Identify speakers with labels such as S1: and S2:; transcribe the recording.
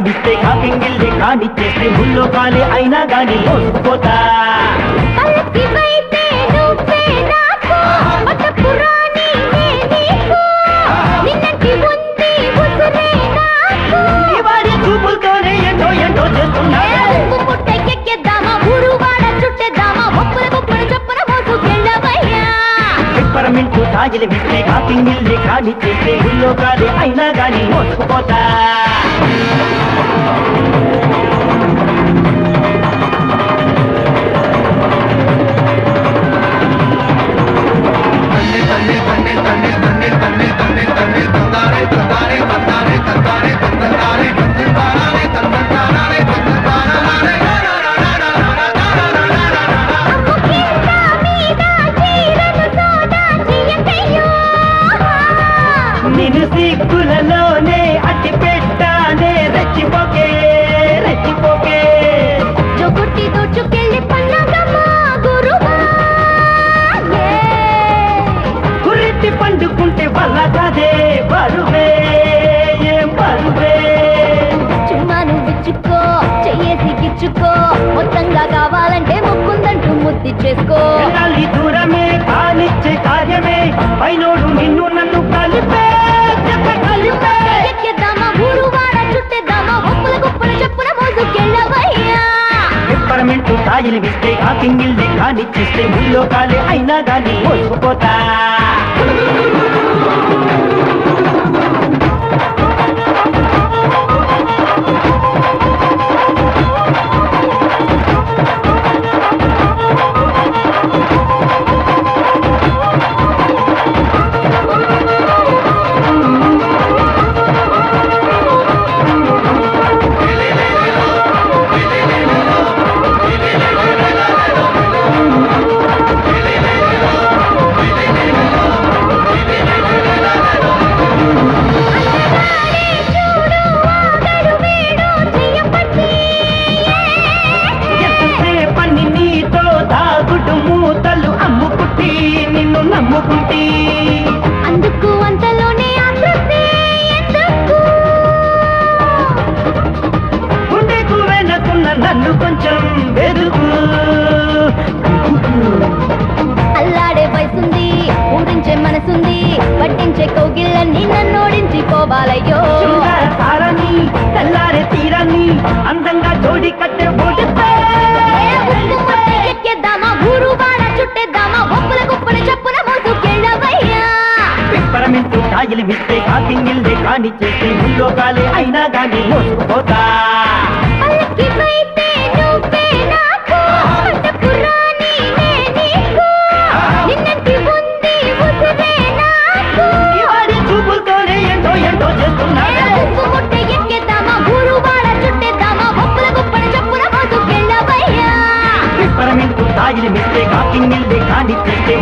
S1: తాజలిస్తే కాకింగిల్లి కానిచ్చేస్తే ముల్లో కాలే అయినా గాని మోసుకుపోతా చూపులతోనే ఎంతో ఎంతో చేస్తున్నా పిప్పరమింటూ తాజలిస్తే కాకింగిల్లి కానిచ్చేస్తే ముల్లో కాలే అయినా గాని మోసుకుపోతా నిన్ను సిగ్గులలోనే అట్టి పెట్టానే రెచ్చిపోకే రెచ్చిపోకే
S2: జొగుట్టి దోచుకెళ్ళి పన్నగమ్మా గురువా
S1: కురెత్తి పండుకుంటే వల్ల కాదే బరువే ఏం బరువే
S2: చుమ్మా నువ్విచ్చుకో చెయ్యేసి గిచ్చుకో మొత్తంగా కావాలంటే ముక్కుందంటూ ముద్ది చేసుకో
S1: వెళ్ళాలి దూరమే కానిచ్చే కార్యమే పైనోడు నిన్ను నన్ను కలిపే కలిపే
S2: ఎక్కేద్దామా ఊరువాడ చుట్టేద్దామా ఒప్పుల గుప్పుల చెప్పున మోసుకెళ్ళవయ్యా
S1: పిప్పరమింటూ తాజలిస్తే కాకింగిల్లి కానిచ్చేస్తే ముల్లో కాలే అయినా గాని మోసుకుపోతా మూతలు అమ్ముకుంటి నిన్ను నమ్ముకుంటి
S2: అందుకు అంతలోనే ఆకృతి ఎందుకు
S1: గుండెకు వెనకున్న నన్ను కొంచెం వెదుకు
S2: అల్లాడే వయసుంది ఊరించే మనసుంది పట్టించే కౌగిళ్ళన్నీ నన్నోడించి పోవాలయ్యో
S1: తారాన్ని తెల్లారే తీరాన్ని అందంగా జోడి కట్టే ఓడితే
S2: ఎక్కేద్దామా ఊరువాడ చుట్టేద్దామా ఒప్పుల గుప్పుల చెప్పున మోసుకెళ్ళవయ్యా
S1: పిప్పరమింటూ తాజలిస్తే కాకింగిల్లి కానిచ్చేస్తే ముల్లో కాలే అయినా గాని మోసుకుపోతా
S2: పల్లకివైతే నువ్వే నాకు పట్టపురాణి నే నీకు నిన్నటి ఉంది ఉసురే నాకు
S1: వాడి చూపులతోనే ఎంతో ఎంతో చేస్తున్నా
S2: ఉప్పు ముట్ట ఎక్కేద్దామా ఊరువాడ చుట్టేద్దామా ఒప్పుల గుప్పుల చెప్పున మోసుకెళ్ళవయ్యా
S1: పిప్పరమింటూ తాజలిస్తే కాకింగిల్లి కానిచ్చేస్తే